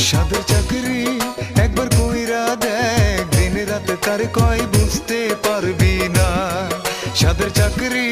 সাদের চাকরি একবার কইরা দেখ, দিনে রাতে তার কয় বুঝতে পারবি না। সাদের চাকরি